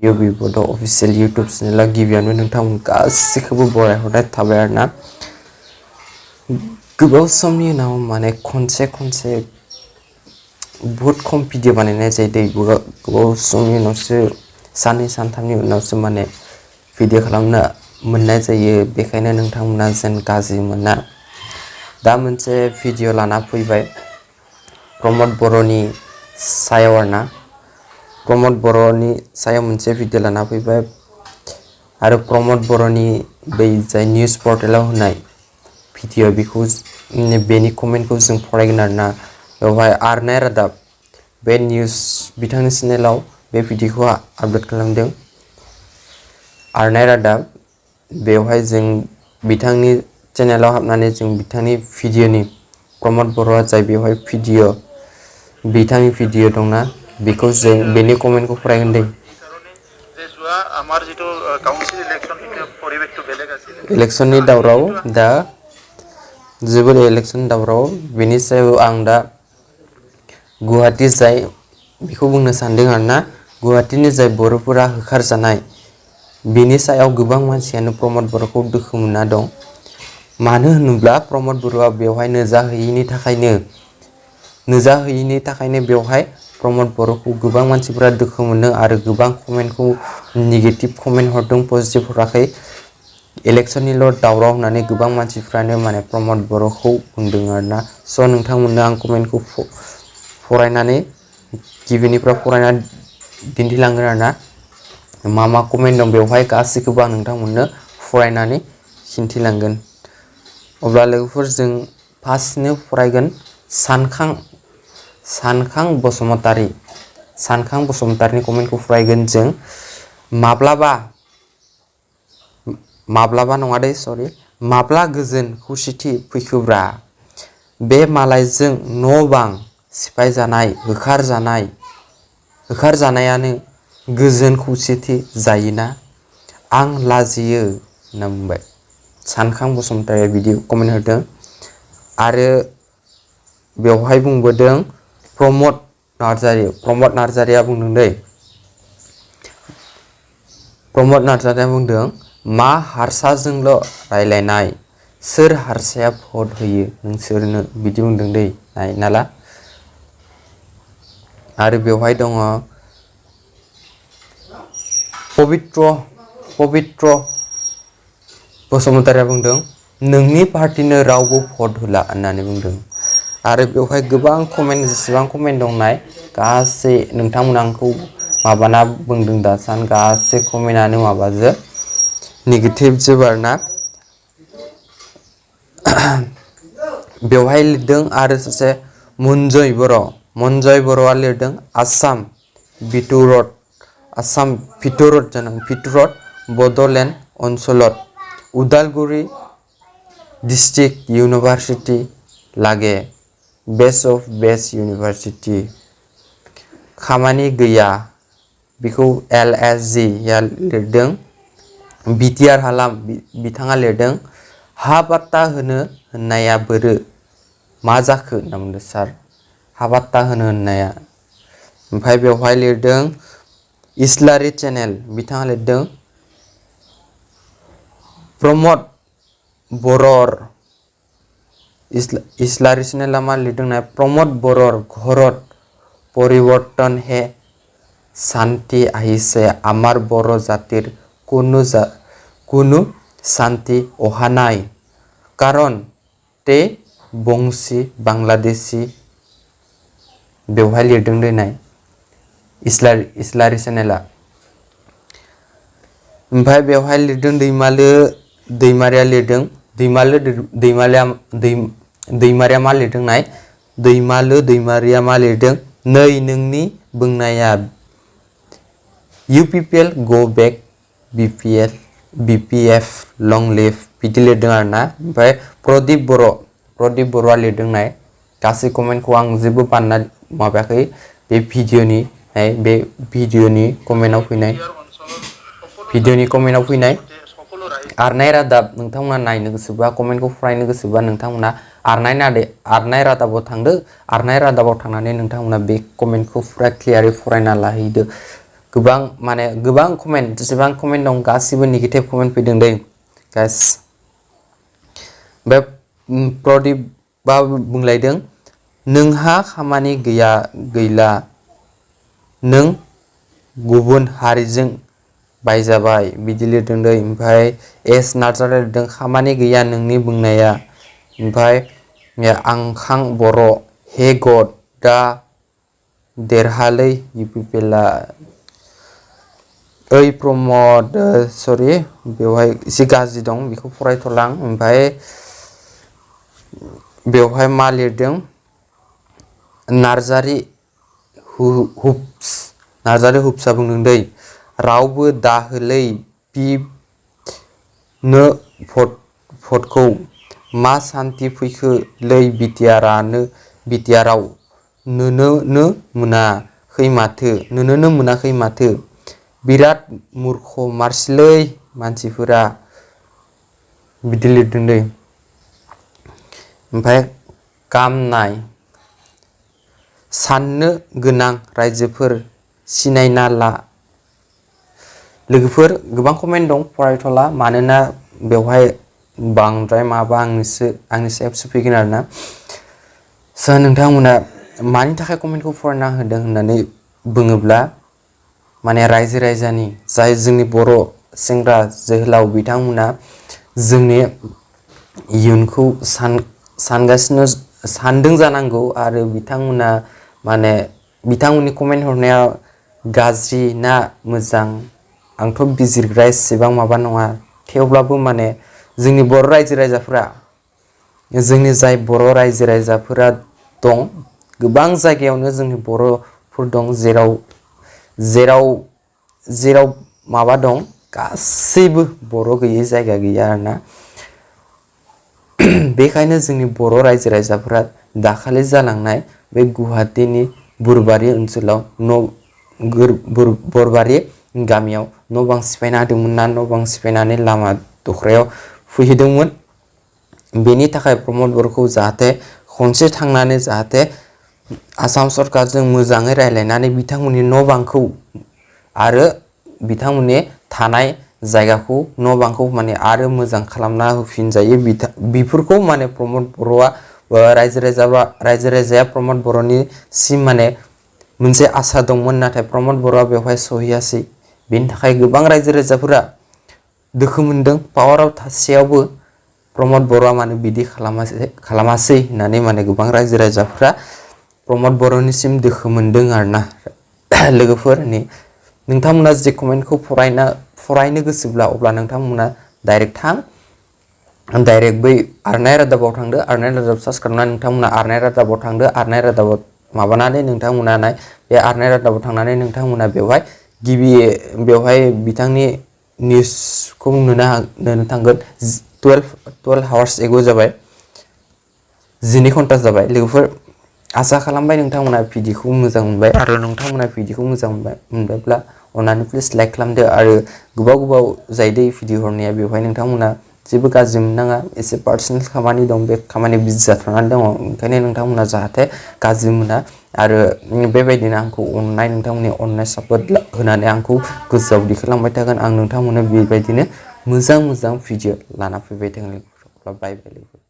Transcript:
Bodo official YouTube channel गिबियावनो नोंथांमोन गासिखौबो बरायहरनाय थाबाय आरोना गोबाव समनि उनाव माने खनसे बहुत खम भिडिअ बानायनाय जायो गोबाव समनि उनावसो साननै सानथामनि उनावसो माने भिडिअ खालामनो मोननाय जायो बेखायनो नोंथांमोना जेन गाज्रि मोना दा मोनसे भिडिअ लाना फैबाय प्रमद बर'नि सायाव आरोना प्रमद बर'नि सायाव मोनसे भिडिअ लाना फैबाय आरो प्रमद बर'नि बै जाय निउज पर्टेलाव होनाय भिडिअ बेखौ बेनि कमेन्टखौ जों फरायगोन आरोना बेवहाय आरनाय रादाब बे निउज बिथांनि चेनेलाव बे भिडिअखौ आपलोड खालामदों आरनाय रादाब बेवहाय जों बिथांनि चेनेलाव हाबनानै जों बिथांनि भिडिअनि प्रमद बर'आ जाय बेवहाय भिडिअ बिथांनि भिडिअ दंना बेखौ जों बेनि कमेन्टखौ फरायगोन दे आमार जितु काउन्सिल इलेक्शन इतो परिबेकটো बेलेग আছিল इलेक्शननि दावराव दा जोबोर इलेक्शन दावराव बेनि सायाव आं दा गुवाहाटी जाय बेखौ बुंनो सानदों आरोना गुवाहाटीनि जाय बर'फोरा होखारजानाय बेनि सायाव गोबां मानसियानो प्रमद बर'खौ दुखु मोनना दं मानो होनोब्ला प्रमद बर'आ बेवहाय नुजाहैयैनि थाखायनो बेवहाय प्रमद बर'खौ गोबां मानसिफोरा दुखु मोनदों आरो गोबां कमेन्टखौ नेगेटिभ कमेन्ट हरदों पजिटिभ हराखै इलेक्शननिल' दावराव होननानै गोबां मानसिफ्रानो माने प्रमद बर'खौ बुंदों आरोना स' नोंथांमोननो आं कमेन्टखौ फरायनानै गिबिनिफ्राय फरायना दिन्थिलांगोन आरोना मा कमेन्ट दं बेवहाय गासैखौबो आं नोंथांमोननो फरायनानै खिन्थिलांगोन अब्ला लोगोफोर जों फार्स्टनो फरायगोन सानखां बसुमतारिनि कमेन्टखौ फरायगोन जों माब्लाबा नङा दे सरि माब्ला गोजोन खौसेथि फैखोब्रा बे मालायजों न' बां सिफाय जानाय होखारजानायानो गोजोन खौसेथि जायोना आं लाजियो होनना बुंबाय सानखां बसुमतारिया बिदि कमेन्ट होदों आरो बेवहाय बुंबोदों प्रमद नार्जारिया बुंदों मा हारसाजोंल' रायलायनाय सोर हारसाया भट होयो नोंसोरनो बिदि बुंदों दै नायनाला आरो बेवहाय दङ पबित्र बसुमतारिया बुंदों नोंनि पार्टिनो रावबो भट होला होननानै बुंदों आरो बेवहाय गोबां कमेन्ट जेसेबां कमेन्ट दंनाय गासै नोंथांमोना आंखौ माबाना बुंदों दासान गासै कमेन्टआनो माबाजोब नेगेटिभ जोब आरोना बेवहाय लिरदों आरो सासे मनजय बर'आ लिरदों आसाम भितरत बड'लेण्ड ओनसोलत उदालगुरि डिस्ट्रिक्ट इउनिभार्सिटी लागे बेस्ट अफ बेस्ट इउनिभार्सिटी खामानि गैया बेखौ LSG या लिरदों बिटिआर हालाम बिथाङा लिरदों हा बाट्टा होनो होननाया बोरो मा जाखो होनना बुंदों सार हा बाट्टा होनो होननाया ओमफ्राय बेवहाय लिरदों इस्लारि चेनेल बिथाङा लिरदों प्रमद बर'र इस्लारि चेनेला मा लिरदों ना प्रमद बर'र घरत परिवर्तन हे शांति আহিছে আমার বড় জাতির কোনো শান্তি অহা নাই কারণ তে বংশী বাংলাদেশी बेवहाय लिरदों दोननाय इस्लारि चेनेला ओमफ्राय बेवहाय लिरदों दैमारिया लिरदों दैमारिया मा लिरदों नाय दैमारिया मा लिरदों नै नोंनि बुंनाया UPPL go back BPF long live बिदि लिरदों आरोना ओमफ्राय प्रदीप बर'आ लिरदों नाय गासै कमेन्टखौ आं जेबो बानना माबायाखै बे भिडिअनि कमेन्टआव फैनाय आरनाय रादाब नोंथांमोना नायनो गोसोबा कमेन्टखौ फरायनो गोसोबा नोंथांमोना आरनाय रादाबाव थांदो आरनाय रादाबाव थांनानै नोंथांमोना बे कमेन्टखौ फुरा क्लियारै फरायना लाहैदो गोबां माने गोबां कमेन्ट जेसेबां कमेन्ट दं गासिबो नेगेटिभ कमेन्ट फैदों दै गाइस बे प्रदीपआ बुंलायदों नोंहा खामानि गैला नों गुबुन हारिजों बायजाबाय बिदि लिरदों दै ओमफ्राय एस नार्जारि लिरदों खामानि गैया नोंनि बुंनाया ओमफ्राय आंखां बर' हे गड दा देरहालै इउपिपिएलआ ओइ प्रमद सरि बेवहाय एसे गाज्रि दं बेखौ फरायथ'ला आं ओमफ्राय बेवहाय मा लिरदों नार्जारि हुप्सआ बुंदों दै रावबो दाहोलै नो भटखौ मा सान्ति फैखो लै बिटिआराव नोनो मोनाखै माथो बिराद मुर्ख मारसिलै मानसिफोरा बिदि लिरदों दै ओमफ्राय कामनाय साननो गोनां रायजोफोर सिनायना ला लोगोफोर गोबां कमेन्ट दं फरायथ'ला मानोना बेवहाय बांद्राय माबा आंनि सायावसो फैगोन आरोना स' नोंथांमोना मानि थाखाय कमेन्टखौ फरायना होदों होननानै बुङोब्ला माने रायजो राजानि जाय जोंनि बर' सेंग्रा जोहोलाव बिथांमोना जोंनि इयुनखौ सानदों जानांगौ आरो बिथांमोना माने बिथांमोननि कमेन्ट हरनाया गाज्रि ना मोजां आंथ' बिजिरग्रा एसेबां माबा नङा थेवब्लाबो माने जोंनि बर' रायजो राजाफोरा दं गोबां जायगायावनो जोंनि बर'फोर दं जेराव माबा दं गासैबो बर' गैयै जायगा गैया आरोना बेखायनो जोंनि बर' रायजो राजाफोरा दाखालि जालांनाय बे गुवाहाटीनि बुरबारि ओनसोलाव बरबारि गामियाव न' बां सिफायना होदोंमोन ना न' बां सिफायनानै लामा दख्रायाव फैहैदोंमोन बेनि थाखाय प्रमद बर'खौ जाहाथे खनसे थांनानै जाहाथे आसाम सरकारजों मोजाङै रायज्लायनानै बिथांमोननि न' बांखौ आरो बिथांमोननि थानाय जायगाखौ न' बांखौ माने आरो मोजां खालामना होफिनजायो बेफोरखौ माने प्रमद बर'आ रायजो राजाया प्रमद बर'नि सिम माने मोनसे आसा दंमोन नाथाय प्रमद बर'आ बेवहाय सहैयासै बेनि थाखाय गोबां रायजो राजाफोरा दुखु मोनदों पावाराव थासेयावबो प्रमद बर'आ माने बिदि खालामासै होननानै माने गोबां रायजो राजाफोरा प्रमद बर'निसिम दुखु मोनदों आरोना लोगोफोरनि नोंथांमोना जे कमेन्टखौ फरायनो गोसोब्ला अब्ला नोंथांमोना डाइरेक्ट बै आरनाय रादाबाव थांदो आरनाय रादाब सार्च खालामनानै नोंथांमोना आरनाय रादाबाव थांदो आरनाय रादाबाव माबानानै नोंथांमोना बे आरनाय रादाबाव थांनानै नोंथांमोना बेवहाय बिथांनि निउसखौ नुनो थांगोन 12 आवार्स एगो जाबाय 12 घन्टा जाबाय लोगोफोर आसा खालामबाय नोंथांमोना भिडिअखौ मोजां मोनबाय आरो नोंथांमोना भिडिअखौ मोजां मोनबायब्ला अन्नानै प्लिज लाइक खालामदो आरो गोबाव जायदै भिडिअ हरनाया बेवहाय नोंथांमोना जेबो गाज्रि मोननाङा एसे पार्सनेल खामानि दं बे खामानि बिजि जाथ'नानै दङ ओंखायनो नोंथांमोना जाहाथे गाज्रि मोना आरो बेबायदिनो आंखौ नोंथांमोननि अननाय सापर्ट होनानै आंखौ गोजौआव दिखांलांबाय थागोन आं नोंथांमोननो बेबायदिनो मोजां भिडिअ लाना फैबाय थागोन बाय बाय।